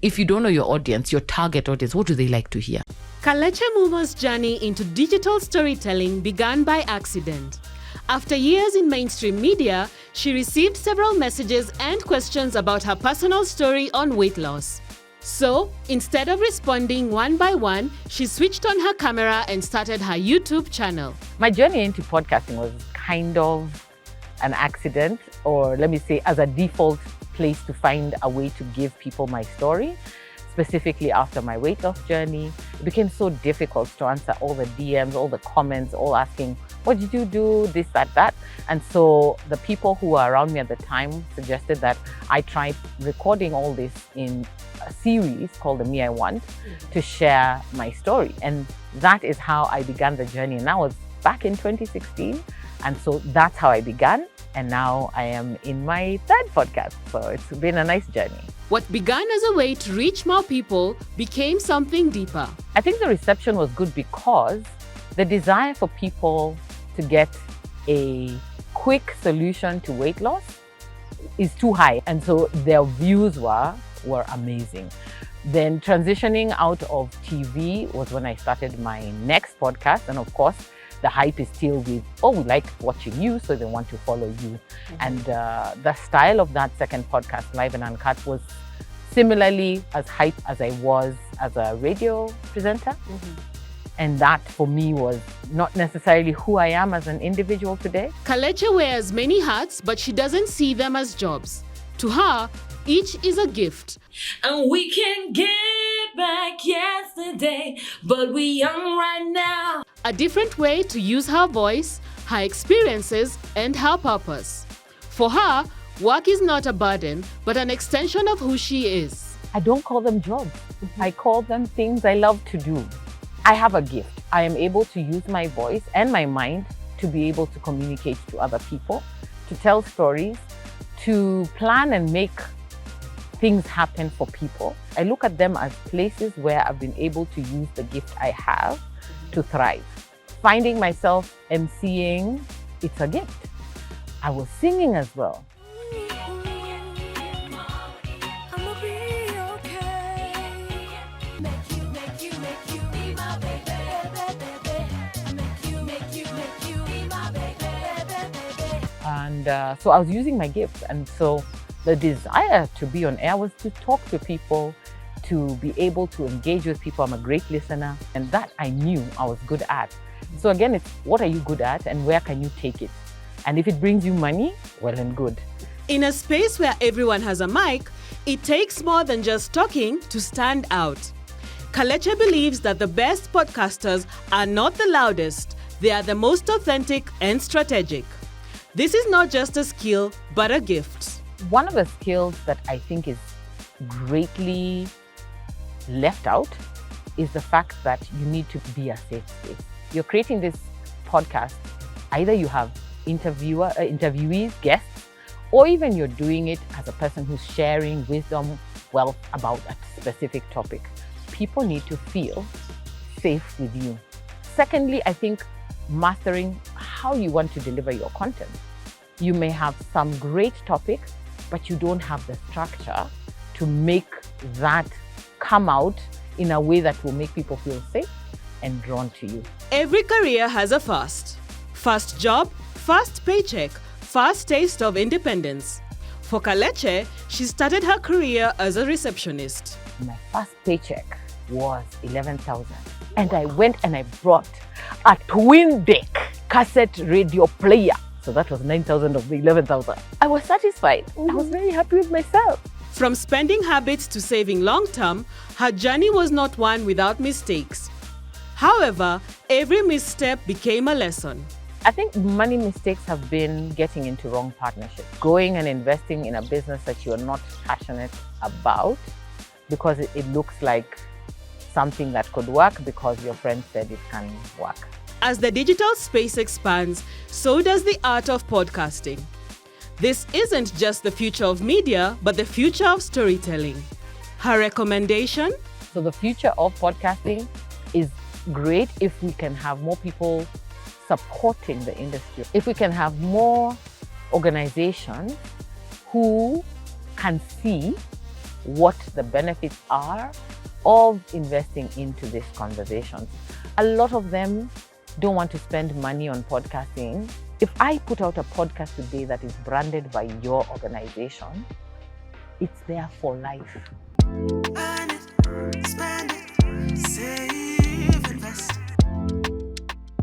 If you don't know your audience, your target audience, what do they like to hear? Kalekye Mumo's journey into digital storytelling began by accident. After years in mainstream media, she received several messages and questions about her personal story on weight loss. So, instead of responding one by one, she switched on her camera and started her YouTube channel. My journey into podcasting was kind of an accident, or let me say, as a default place to find a way to give people my story. Specifically after my weight loss journey, it became so difficult to answer all the DMs, all the comments, all asking, what did you do, this, that. And so the people who were around me at the time suggested that I try recording all this in a series called The Me I Want to share my story. And that is how I began the journey. And that was back in 2016. And so that's how I began. And now I am in my third podcast. So it's been a nice journey. What began as a way to reach more people became something deeper. I think the reception was good because the desire for people to get a quick solution to weight loss is too high. And so their views were amazing. Then transitioning out of TV was when I started my next podcast. And of course, the hype is still with, oh, we like watching you, so they want to follow you. And the style of that second podcast, Live and Uncut, was similarly as hype as I was as a radio presenter. And that for me was not necessarily who I am as an individual today. Kalekye wears many hats, but she doesn't see them as jobs. To her, each is a gift. And we can get back yesterday, but we young right now. A different way to use her voice, her experiences, and her purpose. For her, work is not a burden, but an extension of who she is. I don't call them jobs. I call them things I love to do. I have a gift. I am able to use my voice and my mind to be able to communicate to other people, to tell stories, to plan and make things happen for people. I look at them as places where I've been able to use the gift I have to thrive. Finding myself emceeing, it's a gift. I was singing as well. And so I was using my gifts. And so the desire to be on air was to talk to people, to be able to engage with people. I'm a great listener, and that I knew I was good at. So again, it's what are you good at and where can you take it? And if it brings you money, well and good. In a space where everyone has a mic, it takes more than just talking to stand out. Kalekye believes that the best podcasters are not the loudest, they are the most authentic and strategic. This is not just a skill, but a gift. One of the skills that I think is greatly left out is the fact that you need to be a safe space. You're creating this podcast, either you have interviewees, guests, or even you're doing it as a person who's sharing wisdom, wealth about a specific topic. People need to feel safe with you. Secondly, I think mastering how you want to deliver your content. You may have some great topic, but you don't have the structure to make that come out in a way that will make people feel safe and drawn to you. Every career has a first. First job, first paycheck, first taste of independence. For Kalekye, she started her career as a receptionist. My first paycheck was 11,000. And I went and I brought a twin deck cassette radio player. So that was 9,000 of the 11,000. I was satisfied. I was very happy with myself. From spending habits to saving long term, her journey was not one without mistakes. However, every misstep became a lesson. I think money mistakes have been getting into wrong partnerships, going and investing in a business that you're not passionate about because it looks like something that could work because your friend said it can work. As the digital space expands, so does the art of podcasting. This isn't just the future of media, but the future of storytelling. Her recommendation? So the future of podcasting is great if we can have more people supporting the industry. If we can have more organizations who can see what the benefits are of investing into these conversations. A lot of them don't want to spend money on podcasting. If I put out a podcast today that is branded by your organization, it's there for life.